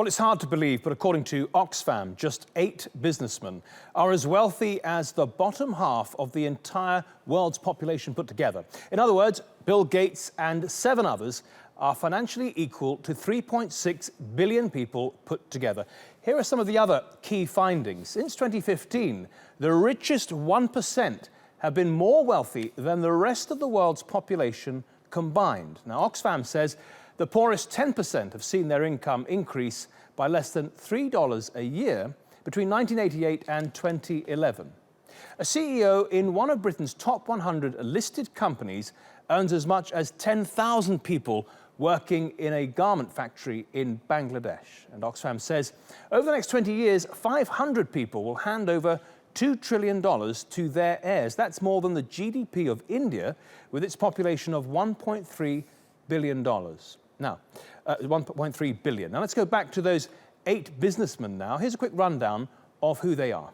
Well, it's hard to believe, but according to Oxfam, just 8 businessmen are as wealthy as the bottom half of the entire world's population put together. In other words, Bill Gates and 7 others are financially equal to 3.6 billion people put together. Here are some of the other key findings. Since 2015, the richest 1% have been more wealthy than the rest of the world's population combined. Now, Oxfam says the poorest 10% have seen their income increase by less than $3 a year between 1988 and 2011. A CEO in one of Britain's top 100 listed companies earns as much as 10,000 people working in a garment factory in Bangladesh. And Oxfam says over the next 20 years, 500 people will hand over $2 trillion to their heirs. That's more than the GDP of India, with its population of $1.3 billion. Now, 1.3 billion. Now let's go back to those 8 businessmen now. Here's a quick rundown of who they are.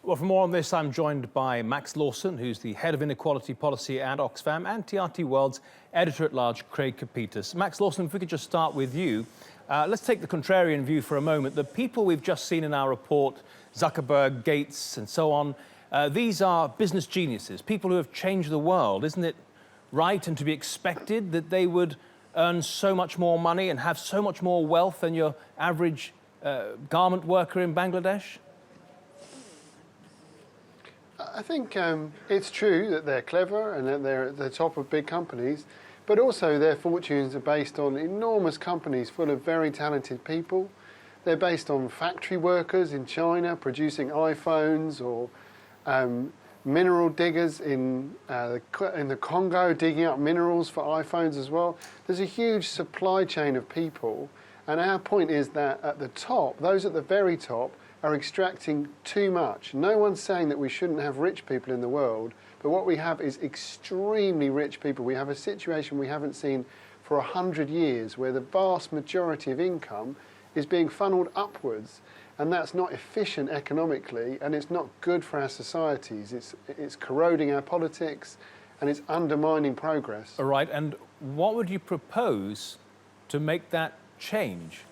Well, for more on this, I'm joined by Max Lawson, who's the head of inequality policy at Oxfam, and TRT World's editor-at-large, Craig Copetas. Max Lawson, if we could just start with you. Let's take the contrarian view for a moment. The people we've just seen in our report, Zuckerberg, Gates, and so on, these are business geniuses, people who have changed the world. Isn't it right and to be expected that they would earn so much more money and have so much more wealth than your average garment worker in Bangladesh? I think it's true that they're clever and that they're at the top of big companies, but also their fortunes are based on enormous companies full of very talented people. They're based on factory workers in China producing iPhones, or mineral diggers in the Congo digging up minerals for iPhones as well. There's a huge supply chain of people, and our point is that at the top, those at the very top, are extracting too much. No one's saying that we shouldn't have rich people in the world, but what we have is extremely rich people. We have a situation we haven't seen for 100 years, where the vast majority of income is being funneled upwards, and that's not efficient economically, and it's not good for our societies. It's corroding our politics, and it's undermining progress. All right, and what would you propose to make that change?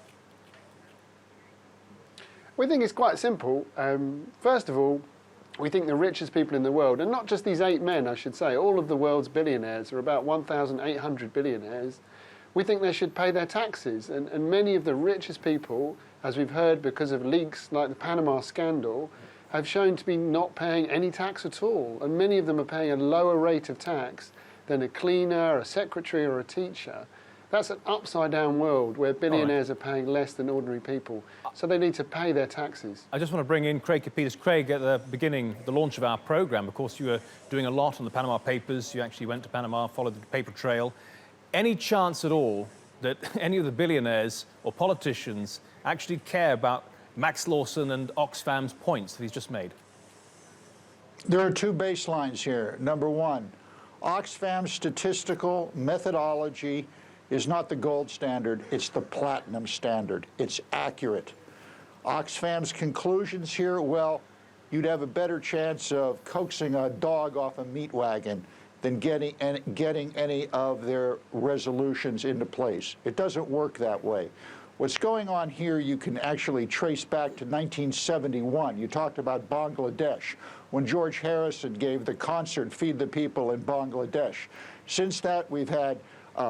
We think it's quite simple. First of all, we think the richest people in the world, and not just these 8 men, I should say, all of the world's billionaires, are about 1,800 billionaires, we think they should pay their taxes. And many of the richest people, as we've heard because of leaks like the Panama scandal, have shown to be not paying any tax at all. And many of them are paying a lower rate of tax than a cleaner, a secretary, or a teacher. That's an upside-down world where billionaires are paying less than ordinary people. So they need to pay their taxes. I just want to bring in Craig Copetas. Craig, at the beginning, the launch of our programme, of course, you were doing a lot on the Panama Papers. You actually went to Panama, followed the paper trail. Any chance at all that any of the billionaires or politicians actually care about Max Lawson and Oxfam's points that he's just made? There are 2 baselines here. Number 1, Oxfam's statistical methodology is not the gold standard, it's the platinum standard. It's accurate. Oxfam's conclusions here, well, you'd have a better chance of coaxing a dog off a meat wagon than getting any of their resolutions into place. It doesn't work that way. What's going on here you can actually trace back to 1971. You talked about Bangladesh, when George Harrison gave the concert Feed the People in Bangladesh. Since that, we've had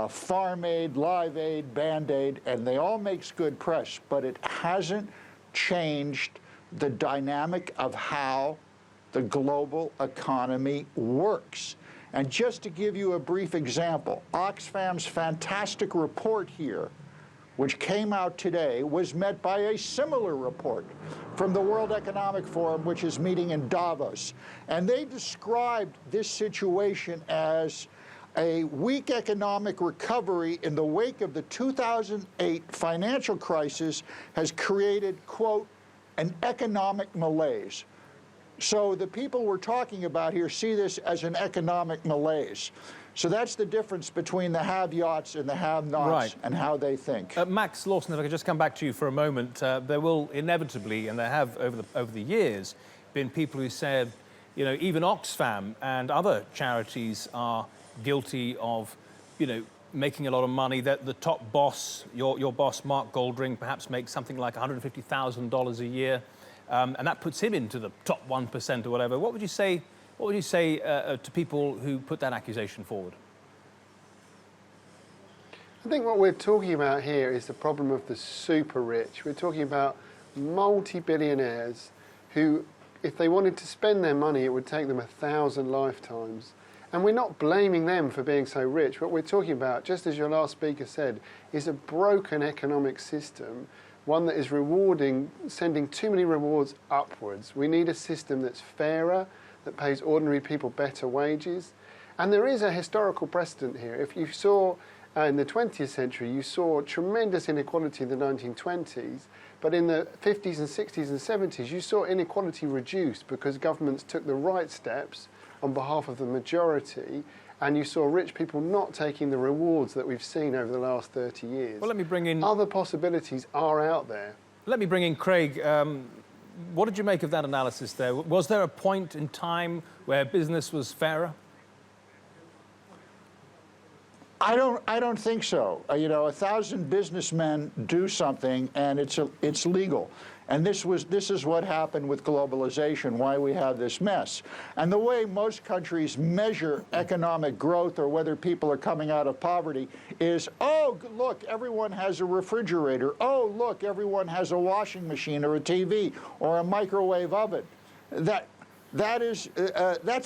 Farm Aid, Live Aid, Band Aid, and they all makes good press, but it hasn't changed the dynamic of how the global economy works. And just to give you a brief example, Oxfam's fantastic report here, which came out today, was met by a similar report from the World Economic Forum, which is meeting in Davos. And they described this situation as a weak economic recovery in the wake of the 2008 financial crisis has created, quote, an economic malaise. So the people we're talking about here see this as an economic malaise. So that's the difference between the have-yachts and the have-nots, Right. and how they think. Max Lawson, if I could just come back to you for a moment, there will inevitably, and there have over the years, been people who said, you know, even Oxfam and other charities are guilty of, you know, making a lot of money. That the top boss, your boss, Mark Goldring, perhaps makes something like $150,000 a year, and that puts him into the top 1% or whatever. What would you say? What would you say to people who put that accusation forward? I think what we're talking about here is the problem of the super rich. We're talking about multi-billionaires who, if they wanted to spend their money, it would take them 1,000 lifetimes. And we're not blaming them for being so rich. What we're talking about, just as your last speaker said, is a broken economic system, one that is rewarding, sending too many rewards upwards. We need a system that's fairer, that pays ordinary people better wages. And there is a historical precedent here. If you saw in the 20th century, you saw tremendous inequality in the 1920s, but in the 50s and 60s and 70s, you saw inequality reduced because governments took the right steps on behalf of the majority, and you saw rich people not taking the rewards that we've seen over the last 30 years. Well, let me bring in... Other possibilities are out there. Let me bring in Craig. What did you make of that analysis there? Was there a point in time where business was fairer? I don't think so. You know, 1,000 businessmen do something, and it's legal. And this is what happened with globalization, why we have this mess. And the way most countries measure economic growth or whether people are coming out of poverty is, oh, look, everyone has a refrigerator. Oh, look, everyone has a washing machine or a TV or a microwave oven. That's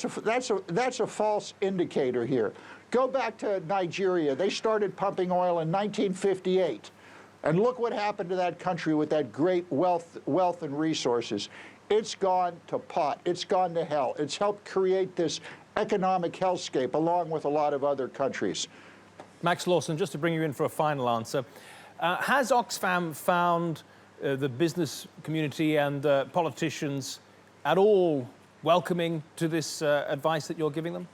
a false indicator here. Go back to Nigeria. They started pumping oil in 1958. And look what happened to that country with that great wealth and resources. It's gone to pot. It's gone to hell. It's helped create this economic hellscape along with a lot of other countries. Max Lawson, just to bring you in for a final answer, has Oxfam found the business community and politicians at all welcoming to this advice that you're giving them?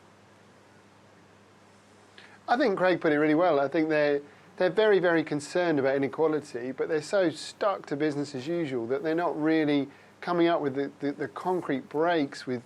I think Craig put it really well. I think they're very, very concerned about inequality, but they're so stuck to business as usual that they're not really coming up with the concrete breaks with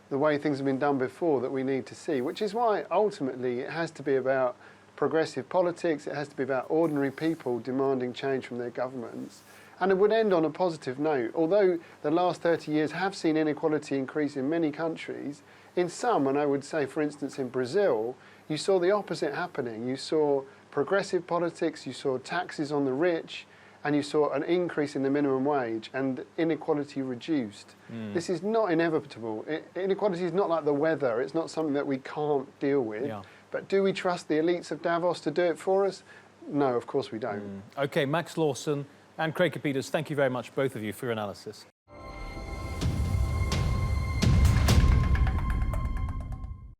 the way things have been done before that we need to see, which is why ultimately it has to be about progressive politics, it has to be about ordinary people demanding change from their governments. And it would end on a positive note. Although the last 30 years have seen inequality increase in many countries, in some, and I would say, for instance, in Brazil, you saw the opposite happening. You saw progressive politics, you saw taxes on the rich, and you saw an increase in the minimum wage and inequality reduced. This is not inevitable. Inequality is not like the weather. It's not something that we can't deal with. Yeah. But do we trust the elites of Davos to do it for us? No, of course we don't. OK, Max Lawson and Craig Copetas, thank you very much, both of you, for your analysis.